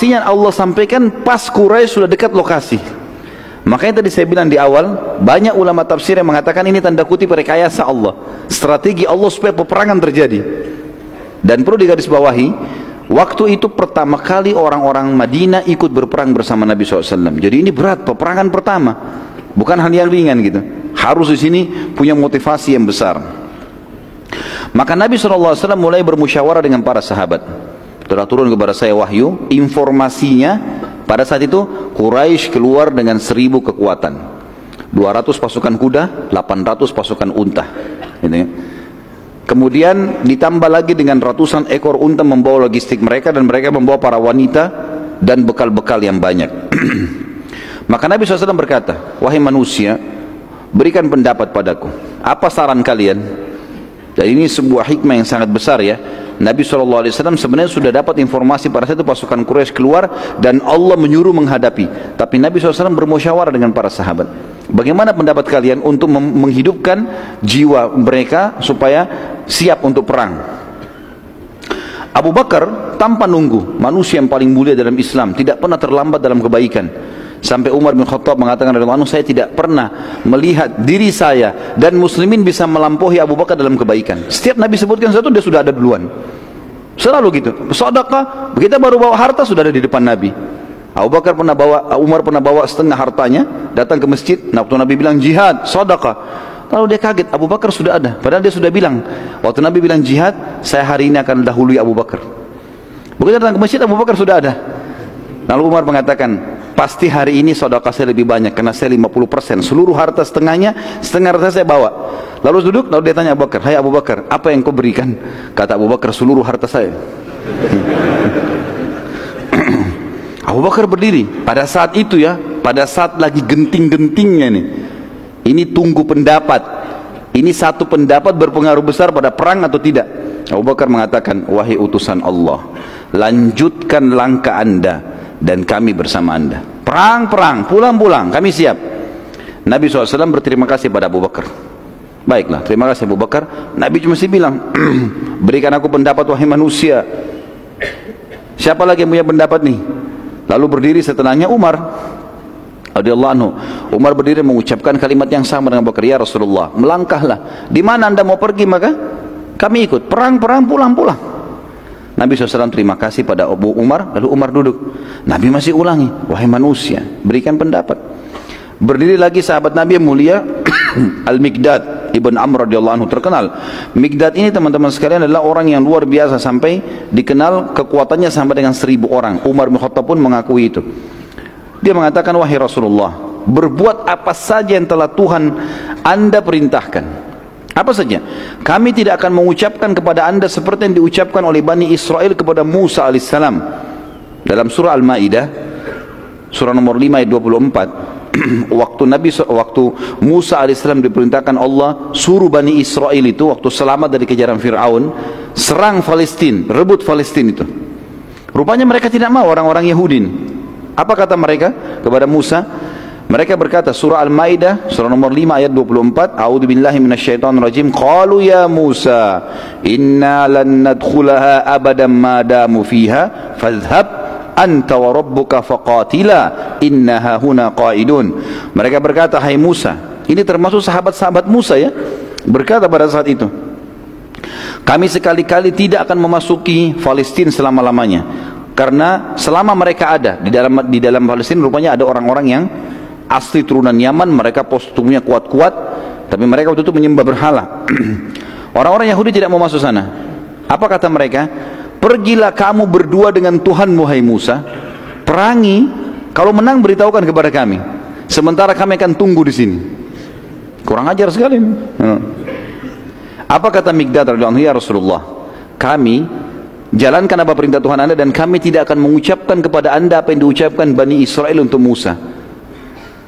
Pastinya Allah sampaikan pas Quraisy sudah dekat lokasi. Makanya tadi saya bilang di awal, banyak ulama tafsir yang mengatakan ini tanda kutip rekayasa Allah, strategi Allah supaya peperangan terjadi. Dan perlu digarisbawahi, waktu itu pertama kali orang-orang Madinah ikut berperang bersama Nabi SAW. Jadi ini berat, peperangan pertama, bukan hal yang ringan gitu. Harus di sini punya motivasi yang besar. Maka Nabi SAW mulai bermusyawarah dengan para sahabat. Telah turun kepada saya wahyu, informasinya pada saat itu Quraisy keluar dengan 1000 kekuatan, 200 pasukan kuda, 800 pasukan unta gitu ya. Kemudian ditambah lagi dengan ratusan ekor unta membawa logistik mereka, dan mereka membawa para wanita dan bekal-bekal yang banyak. Maka Nabi SAW berkata, wahai manusia, berikan pendapat padaku, apa saran kalian? Dan ini sebuah hikmah yang sangat besar ya. Nabi SAW sebenarnya sudah dapat informasi pada saat itu pasukan Quraisy keluar dan Allah menyuruh menghadapi. Tapi Nabi SAW bermusyawarah dengan para sahabat. Bagaimana pendapat kalian untuk menghidupkan jiwa mereka supaya siap untuk perang? Abu Bakar tanpa nunggu, manusia yang paling mulia dalam Islam, tidak pernah terlambat dalam kebaikan. Sampai Umar bin Khattab mengatakan, saya tidak pernah melihat diri saya dan muslimin bisa melampaui Abu Bakar dalam kebaikan. Setiap Nabi sebutkan satu, dia sudah ada duluan. Selalu gitu. Sedekah, kita baru bawa harta sudah ada di depan Nabi. Umar pernah bawa setengah hartanya, datang ke masjid. Waktu Nabi bilang jihad, sedekah, lalu dia kaget, Abu Bakar sudah ada. Padahal dia sudah bilang, waktu Nabi bilang jihad, saya hari ini akan dahului Abu Bakar. Begitu datang ke masjid, Abu Bakar sudah ada. Lalu Umar mengatakan, pasti hari ini sedekah saya lebih banyak karena saya 50%, seluruh harta setengahnya, setengah harta saya bawa. Lalu duduk, lalu dia tanya Abu Bakar, hai Abu Bakar, apa yang kau berikan? Kata Abu Bakar, seluruh harta saya. Abu Bakar berdiri pada saat itu ya, pada saat lagi genting-gentingnya nih. Ini tunggu pendapat. Ini satu pendapat berpengaruh besar pada perang atau tidak. Abu Bakar mengatakan, wahai utusan Allah, lanjutkan langkah Anda dan kami bersama Anda. Perang, pulang, kami siap. Nabi SAW berterima kasih pada Abu Bakar. Baiklah, terima kasih Abu Bakar. Nabi cuma bilang, berikan aku pendapat wahai manusia. Siapa lagi yang punya pendapat nih? Lalu berdiri setelahnya Umar radhiyallahu anhu. Umar berdiri mengucapkan kalimat yang sama dengan Abu Bakar, ya Rasulullah, melangkahlah. Di mana Anda mau pergi maka kami ikut. Perang, pulang. Nabi SAW terima kasih pada Abu Umar, lalu Umar duduk. Nabi masih ulangi, wahai manusia, berikan pendapat. Berdiri lagi sahabat Nabi yang mulia, Al-Miqdad Ibn Amr radhiyallahu anhu, terkenal. Miqdad ini teman-teman sekalian adalah orang yang luar biasa, sampai dikenal kekuatannya sampai dengan 1000 orang. Umar bin Khattab pun mengakui itu. Dia mengatakan, wahai Rasulullah, berbuat apa saja yang telah Tuhan Anda perintahkan. Apa saja? Kami tidak akan mengucapkan kepada Anda seperti yang diucapkan oleh Bani Israel kepada Musa alaihissalam. Dalam surah Al-Ma'idah, surah nomor 5 ayat 24, waktu Musa alaihissalam diperintahkan Allah suruh Bani Israel itu, waktu selamat dari kejaran Fir'aun, serang Palestina, rebut Palestina itu. Rupanya mereka tidak mau, orang-orang Yahudi. Apa kata mereka kepada Musa? Mereka berkata, surah Al-Maidah surah nomor 5 ayat 24, a'udzubillahi minasyaitonir rajim, qalu ya Musa inna lan nadkhulaha abadan ma damu fiha fadhhab anta wa rabbuka faqatila innaha huna qaidun. Mereka berkata, hai Musa, ini termasuk sahabat-sahabat Musa ya, berkata pada saat itu, kami sekali-kali tidak akan memasuki Palestina selama-lamanya, karena selama mereka ada di dalam Palestina, rupanya ada orang-orang yang asli turunan Yaman, mereka postumnya kuat-kuat, tapi mereka waktu itu menyembah berhala. Orang-orang Yahudi tidak mau masuk sana. Apa kata mereka? Pergilah kamu berdua dengan Tuhanmu, hai Musa, perangi, kalau menang beritahukan kepada kami, sementara kami akan tunggu di sini. Kurang ajar sekali. Apa kata Miqdad radhiyallahu anhu, ya Rasulullah, kami jalankan apa perintah Tuhan Anda dan kami tidak akan mengucapkan kepada Anda apa yang diucapkan Bani Israel untuk Musa.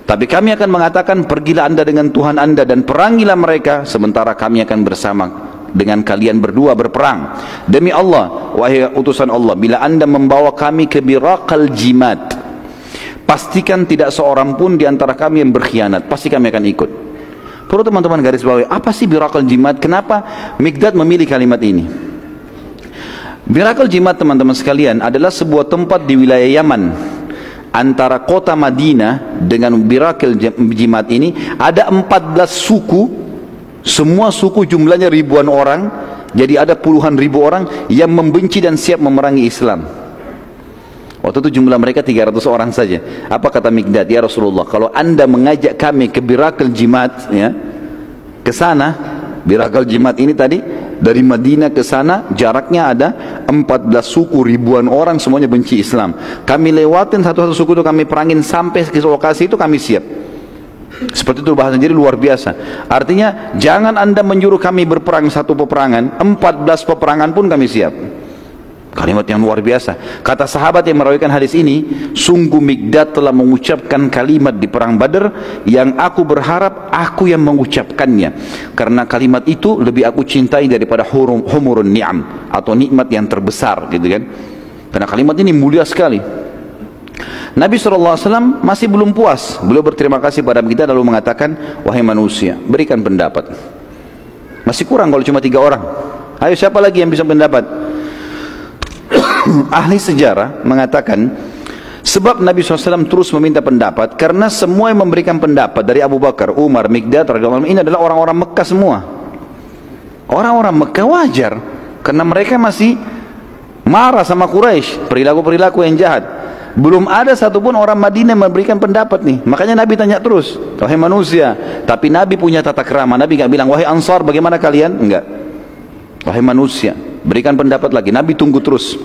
Tapi kami akan mengatakan, pergilah Anda dengan Tuhan Anda dan perangilah mereka, sementara kami akan bersama dengan kalian berdua berperang. Demi Allah, wahai utusan Allah, bila Anda membawa kami ke Biraqal Jimad, pastikan tidak seorang pun di antara kami yang berkhianat, pasti kami akan ikut. Perlu teman-teman garis bawahi, apa sih Biraqal Jimad? Kenapa Miqdad memilih kalimat ini? Birakal Jimat teman-teman sekalian adalah sebuah tempat di wilayah Yaman. Antara kota Madinah dengan Birakal Jimat ini ada 14 suku. Semua suku jumlahnya ribuan orang. Jadi ada puluhan ribu orang yang membenci dan siap memerangi Islam. Waktu itu jumlah mereka 300 orang saja. Apa kata Mikdad? Ya Rasulullah, kalau anda mengajak kami ke Birakal Jimat, ya, ke sana, Birakal Jimat ini tadi dari Madinah ke sana jaraknya ada 14 suku, ribuan orang, semuanya benci Islam. Kami lewatin satu-satu suku itu, kami perangin sampai ke lokasi itu, kami siap. Seperti itu bahasa, jadi luar biasa. Artinya jangan anda menyuruh kami berperang satu peperangan, 14 peperangan pun kami siap. Kalimat yang luar biasa. Kata sahabat yang merawikan hadis ini, sungguh Mikdad telah mengucapkan kalimat di perang Badar yang aku berharap aku yang mengucapkannya, karena kalimat itu lebih aku cintai daripada humurun ni'am, atau nikmat yang terbesar, gitu kan. Karena kalimat ini mulia sekali. Nabi SAW masih belum puas. Beliau berterima kasih pada kita lalu mengatakan, wahai manusia, berikan pendapat. Masih kurang kalau cuma 3 orang. Ayo, siapa lagi yang bisa pendapat? Ahli sejarah mengatakan sebab Nabi SAW terus meminta pendapat karena semua yang memberikan pendapat dari Abu Bakar, Umar, Mikdad radhiyallahu anhu ini adalah orang-orang Mekah semua. Orang-orang Mekah wajar karena mereka masih marah sama Quraisy, perilaku-perilaku yang jahat. Belum ada satupun orang Madinah yang memberikan pendapat nih. Makanya Nabi tanya terus, wahai manusia. Tapi Nabi punya tata krama. Nabi gak bilang, wahai Ansar bagaimana kalian? Enggak. Wahai manusia, berikan pendapat lagi. Nabi tunggu terus.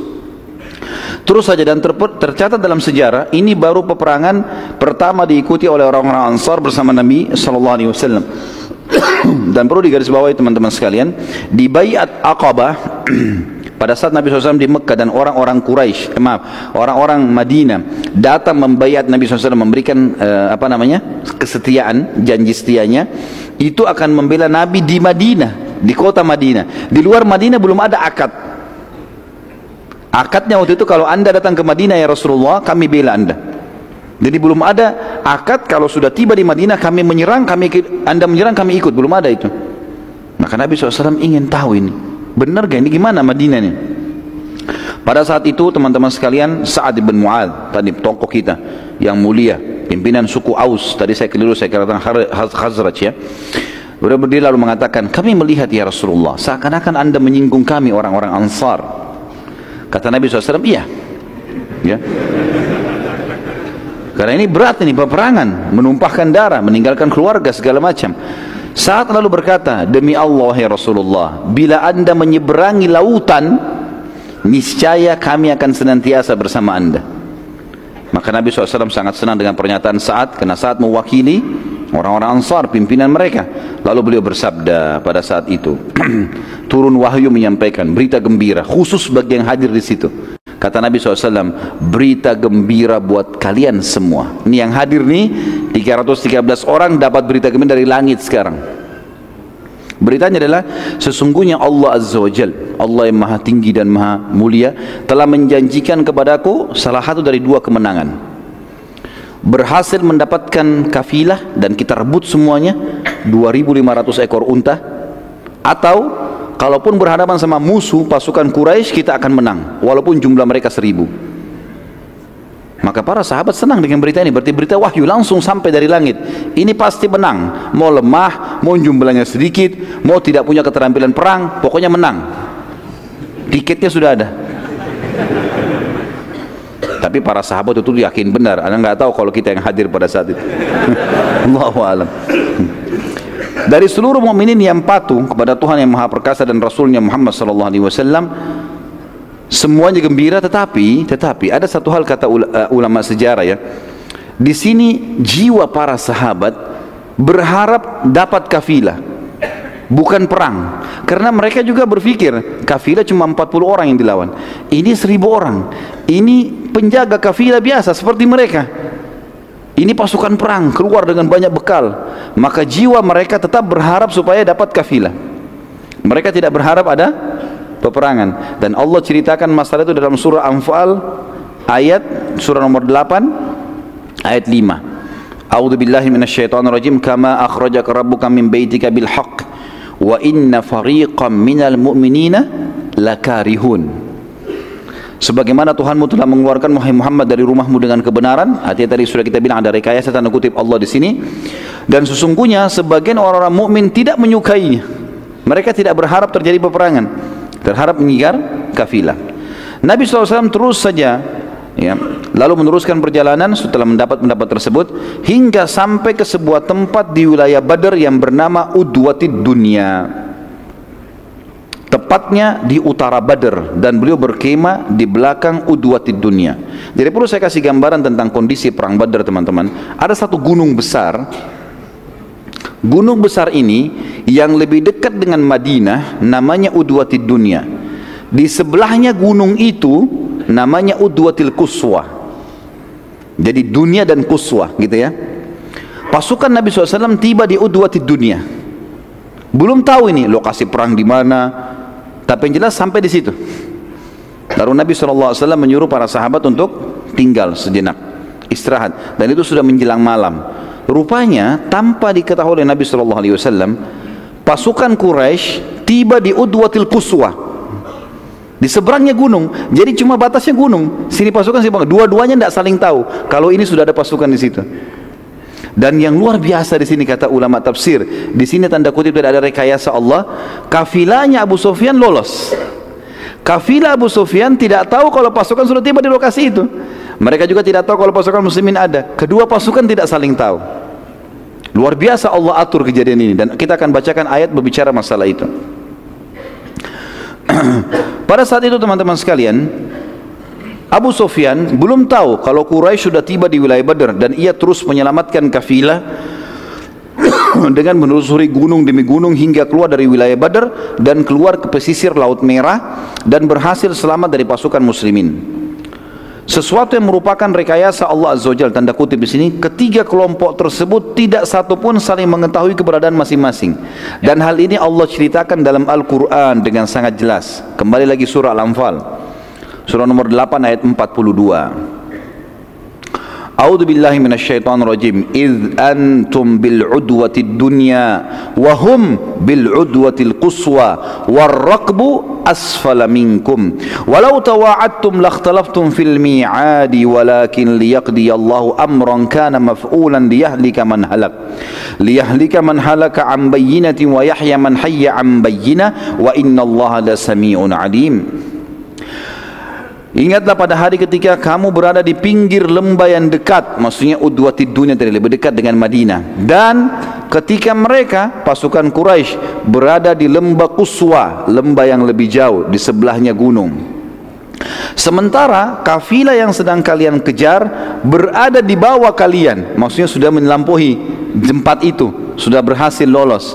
Terus saja, dan tercatat dalam sejarah ini baru peperangan pertama diikuti oleh orang-orang Ansar bersama Nabi SAW. Dan perlu digarisbawahi teman-teman sekalian, di Baiat Aqabah pada saat Nabi SAW di Mekah dan orang-orang Quraisy, orang-orang Madinah datang membaiat Nabi SAW, memberikan kesetiaan, janji setianya, itu akan membela Nabi di Madinah, di kota Madinah. Di luar Madinah belum ada akad. Akadnya waktu itu, kalau anda datang ke Madinah ya Rasulullah, kami bela anda. Jadi belum ada akad. Kalau sudah tiba di Madinah, kami menyerang, anda menyerang, kami ikut. Belum ada itu. Maka Nabi SAW ingin tahu ini, benar gak ini, gimana Madinah ini? Pada saat itu teman-teman sekalian, Sa'ad bin Mu'adz tadi tokoh kita yang mulia, pimpinan suku Aus, tadi saya keliru, saya katakan Khazraj ya. Beliau berdiri lalu mengatakan, kami melihat ya Rasulullah, seakan-akan anda menyinggung kami orang-orang Ansar. Kata Nabi SAW, iya ya. Karena ini berat, ini peperangan, menumpahkan darah, meninggalkan keluarga, segala macam. Saat lalu berkata, demi Allah ya Rasulullah, bila anda menyeberangi lautan, niscaya kami akan senantiasa bersama anda. Maka Nabi SAW sangat senang dengan pernyataan Sa'ad, karena Sa'ad mewakili orang-orang Ansar, pimpinan mereka. Lalu beliau bersabda pada saat itu, turun wahyu menyampaikan berita gembira khusus bagi yang hadir di situ. Kata Nabi SAW, berita gembira buat kalian semua. Ini yang hadir nih, 313 orang dapat berita gembira dari langit sekarang. Beritanya adalah, sesungguhnya Allah Azza wa Jal, Allah yang maha tinggi dan maha mulia, telah menjanjikan kepadaku salah satu dari 2 kemenangan. Berhasil mendapatkan kafilah dan kita rebut semuanya 2.500 ekor unta, atau kalaupun berhadapan sama musuh pasukan Quraisy, kita akan menang walaupun jumlah mereka 1.000. Maka para sahabat senang dengan berita ini, berarti berita wahyu langsung sampai dari langit. Ini pasti menang, mau lemah, mau jumlahnya sedikit, mau tidak punya keterampilan perang, pokoknya menang. Tiketnya sudah ada. Tapi para sahabat itu yakin benar. Anda nggak tahu kalau kita yang hadir pada saat itu. Allahu a'lam. Dari seluruh mukminin yang patuh kepada Tuhan yang Maha Perkasa dan Rasulnya Muhammad SAW, semuanya gembira. Tetapi ada satu hal, kata ulama sejarah ya. Di sini jiwa para sahabat berharap dapat kafilah, bukan perang. Karena mereka juga berpikir kafilah cuma 40 orang yang dilawan, ini 1.000 orang. Ini penjaga kafilah biasa seperti mereka. Ini pasukan perang, keluar dengan banyak bekal. Maka jiwa mereka tetap berharap supaya dapat kafilah. Mereka tidak berharap ada peperangan. Dan Allah ceritakan masalah itu dalam surah Anfal ayat surah nomor 8 ayat 5. A'udzu billahi minasyaitonir rajim. Kama akhrajaka rabbuka min baitika bil haqq wa inna fariqam minal mu'minina lakarihun. Sebagaimana Tuhanmu telah mengeluarkan Muhammad dari rumahmu dengan kebenaran. Artinya tadi sudah kita bilang ada rekayasa tanda kutip Allah di sini. Dan sesungguhnya sebagian orang-orang mukmin tidak menyukainya. Mereka tidak berharap terjadi peperangan, terharap mengejar kafilah. Nabi SAW terus saja lalu meneruskan perjalanan setelah mendapat pendapat tersebut hingga sampai ke sebuah tempat di wilayah Badr yang bernama Udwatid Dunya, tepatnya di utara Badr, dan beliau berkemah di belakang Udwatid Dunya. Jadi perlu saya kasih gambaran tentang kondisi perang Badr, teman-teman. Ada satu gunung besar. Gunung besar ini yang lebih dekat dengan Madinah namanya Udwatid Dunya. Di sebelahnya gunung itu namanya Udwatil Quswa. Jadi dunia dan Quswa gitu ya. Pasukan Nabi SAW tiba di Udwatid Dunya. Belum tahu ini lokasi perang di mana, tapi yang jelas sampai di situ. Lalu Nabi SAW menyuruh para sahabat untuk tinggal sejenak, istirahat, dan itu sudah menjelang malam. Rupanya tanpa diketahui oleh Nabi SAW, pasukan Quraisy tiba di Udwatil Quswa, di seberangnya gunung. Jadi cuma batasnya gunung, sini pasukan sini pasukan, dua-duanya tidak saling tahu kalau ini sudah ada pasukan di situ. Dan yang luar biasa di sini kata ulama tafsir, di sini tanda kutip tidak ada rekayasa Allah. Kafilahnya Abu Sufyan lolos. Kafilah Abu Sufyan tidak tahu kalau pasukan sudah tiba di lokasi itu. Mereka juga tidak tahu kalau pasukan muslimin ada. Kedua pasukan tidak saling tahu. Luar biasa Allah atur kejadian ini, dan kita akan bacakan ayat berbicara masalah itu. Pada saat itu teman-teman sekalian, Abu Sufyan belum tahu kalau Quraisy sudah tiba di wilayah Badr, dan ia terus menyelamatkan kafilah dengan menelusuri gunung demi gunung hingga keluar dari wilayah Badr dan keluar ke pesisir Laut Merah, dan berhasil selamat dari pasukan muslimin. Sesuatu yang merupakan rekayasa Allah Azza wa Jalla, tanda kutip di sini, ketiga kelompok tersebut tidak satu pun saling mengetahui keberadaan masing-masing. Dan hal ini Allah ceritakan dalam Al-Quran dengan sangat jelas. Kembali lagi surah Al-Anfal, surah nomor 8 ayat 42. A'udzu billahi minasyaitonir rajim. Idz antum bil udwatid dunya wa hum bil udwatil quswa war raqbu asfala minkum walau tawa'adtum lakhtalaftum fil mi'adi walakin liyaqdi Allahu amran kana maf'ulan liyahlika man halaka an bayyinatin wa yahya man hayya an bayyinah wa innallaha lasami'un alim. Ingatlah pada hari ketika kamu berada di pinggir lembah yang dekat, maksudnya Udwatid Dunya tadi, lebih dekat dengan Madinah, dan ketika mereka pasukan Quraisy berada di lembah Quswa, lembah yang lebih jauh di sebelahnya gunung. Sementara kafilah yang sedang kalian kejar berada di bawah kalian, maksudnya sudah melampaui tempat itu, sudah berhasil lolos.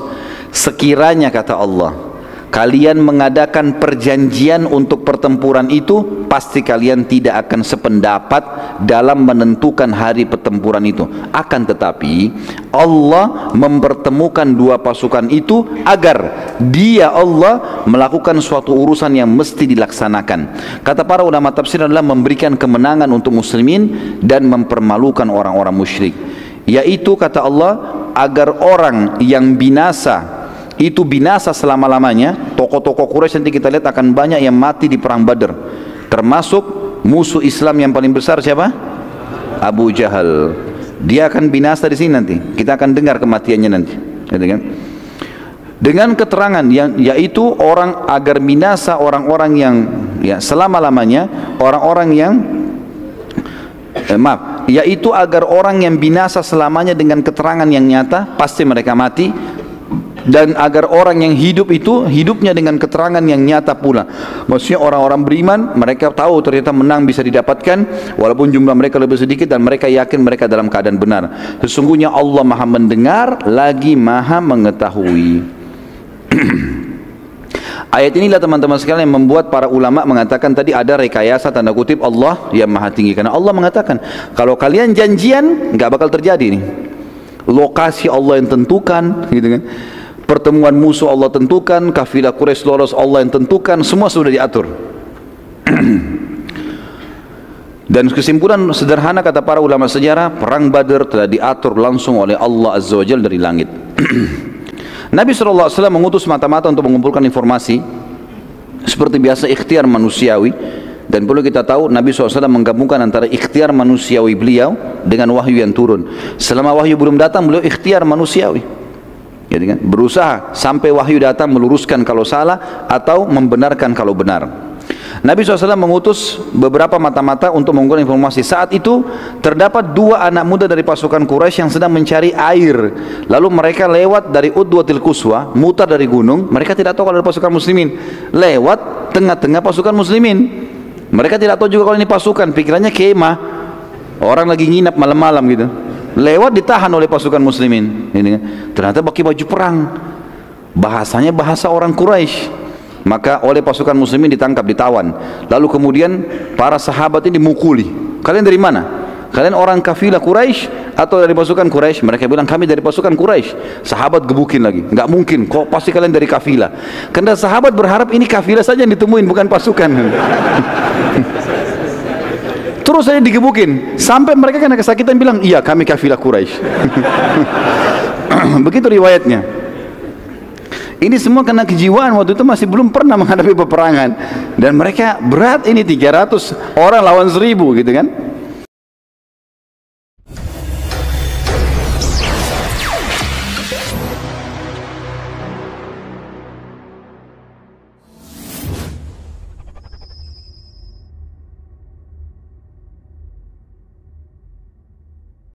Sekiranya kata Allah, kalian mengadakan perjanjian untuk pertempuran itu, pasti kalian tidak akan sependapat dalam menentukan hari pertempuran itu. Akan tetapi Allah mempertemukan dua pasukan itu agar Dia Allah melakukan suatu urusan yang mesti dilaksanakan. Kata para ulama tafsir adalah memberikan kemenangan untuk muslimin dan mempermalukan orang-orang musyrik. Yaitu kata Allah, agar orang yang binasa itu binasa selama-lamanya. Tokoh-tokoh Quraisy nanti kita lihat akan banyak yang mati di perang Badr, termasuk musuh Islam yang paling besar siapa? Abu Jahal. Dia akan binasa di sini nanti. Kita akan dengar kematiannya nanti. Dengan keterangan yang yaitu orang agar binasa orang-orang yang selama-lamanya, orang-orang yang yaitu agar orang yang binasa selamanya dengan keterangan yang nyata, pasti mereka mati. Dan agar orang yang hidup itu hidupnya dengan keterangan yang nyata pula. Maksudnya orang-orang beriman, mereka tahu ternyata menang bisa didapatkan walaupun jumlah mereka lebih sedikit, dan mereka yakin mereka dalam keadaan benar. Sesungguhnya Allah Maha mendengar lagi Maha mengetahui. Ayat inilah teman-teman sekalian yang membuat para ulama mengatakan tadi ada rekayasa tanda kutip Allah yang Maha tinggi, karena Allah mengatakan kalau kalian janjian nggak bakal terjadi nih. Lokasi Allah yang tentukan, gitu kan. Pertemuan musuh Allah tentukan, kafilah Quraisy lolos Allah yang tentukan, semua sudah diatur. Dan kesimpulan sederhana kata para ulama sejarah, perang Badr telah diatur langsung oleh Allah Azza wa Jalla dari langit. Nabi SAW mengutus mata-mata untuk mengumpulkan informasi. Seperti biasa ikhtiar manusiawi, Dan perlu kita tahu Nabi SAW menggabungkan antara ikhtiar manusiawi beliau dengan wahyu yang turun. Selama wahyu belum datang, beliau ikhtiar manusiawi, gitu kan? Berusaha sampai wahyu datang meluruskan kalau salah atau membenarkan kalau benar. Nabi SAW mengutus beberapa mata-mata untuk mengumpulkan informasi. Saat itu terdapat 2 anak muda dari pasukan Quraisy yang sedang mencari air. Lalu mereka lewat dari Udwatil Quswa, mutar dari gunung. Mereka tidak tahu kalau ada pasukan muslimin. Lewat tengah-tengah pasukan muslimin. Mereka tidak tahu juga kalau ini pasukan. Pikirannya kemah, orang lagi nginap malam-malam gitu. Lewat ditahan oleh pasukan muslimin. Ternyata pakai baju perang. Bahasanya bahasa orang Quraisy. Maka oleh pasukan muslimin ditangkap, ditawan. Lalu kemudian para sahabat ini dimukuli. Kalian dari mana? Kalian orang kafilah Quraisy atau dari pasukan Quraisy? Mereka bilang kami dari pasukan Quraisy. Sahabat gebukin lagi. Enggak mungkin, kok pasti kalian dari kafilah. Karena sahabat berharap ini kafilah saja yang ditemuin, bukan pasukan. Terus saya digebukin sampai mereka kena kesakitan bilang, iya kami kafilah Quraisy. Begitu riwayatnya. Ini semua karena kejiwaan, waktu itu masih belum pernah menghadapi peperangan, dan mereka berat, ini 300 orang lawan 1000 gitu kan.